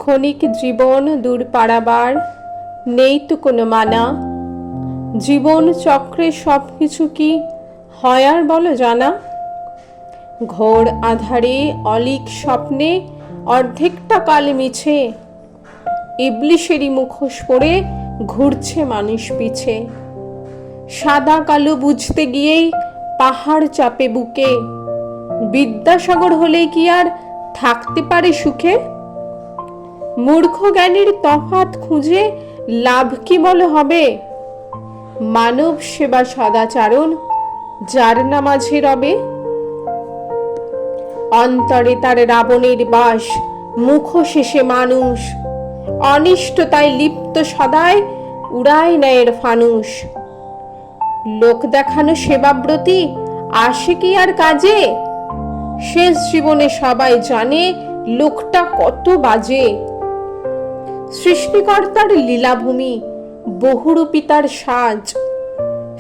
ক্ষণিক জীবন দূর পাড়াবার নেই তো কোনো মানা। জীবন চক্রে সব কিছু কি হয় আর বলো জানা। ঘোর আধারে অলিক স্বপ্নে অর্ধেকটা কাল মিছে, ইবলিশেরই মুখোশ পরে ঘুরছে মানুষ পিছে। সাদা কালো বুঝতে গিয়েই পাহাড় চাপে বুকে, বিদ্যাসাগর হলে কি আর থাকতে পারে সুখে। মূর্খ জ্ঞানীর তফাৎ খুঁজে লাভ কি বলে হবে। মানব সেবা সদাচারণ যার না মাঝে রবে। অন্তরে তার রাবণের বাস, মুখোশেষে মানুষ, অনিষ্টতায় লিপ্ত সদায় উড়ায় ন্যায়ের ফানুস। লোক দেখানো সেবাব্রতী আসে কি আর কাজে। শেষ জীবনে সবাই জানে লোকটা কত বাজে। সৃষ্টিকর্তার লীলাভূমি, বহুরূপী তার সাজ,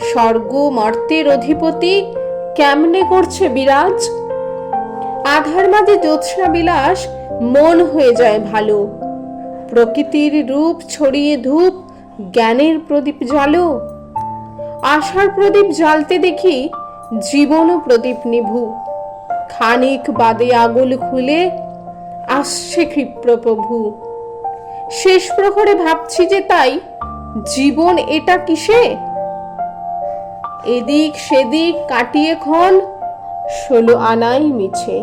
স্বর্গ মর্তের অধিপতি কেমনে করছে বিরাজ। আধার মাঝে জ্যোৎস্না বিলাস মন হয়ে যায় ভালো, প্রকৃতির রূপ ছড়িয়ে ধূপ জ্ঞানের প্রদীপ জ্বালো। আশার প্রদীপ জ্বালতে দেখি জীবন প্রদীপ নিভু, খানিক বাদে আগুল খুলে আসছে ক্ষিপ্র প্রভু। শেষ প্রহরে ভাবছি যে তাই জীবন এটা কিসে। এদিক সেদিক কাটিয়ে ক্ষণ 16 আনাই মিছে।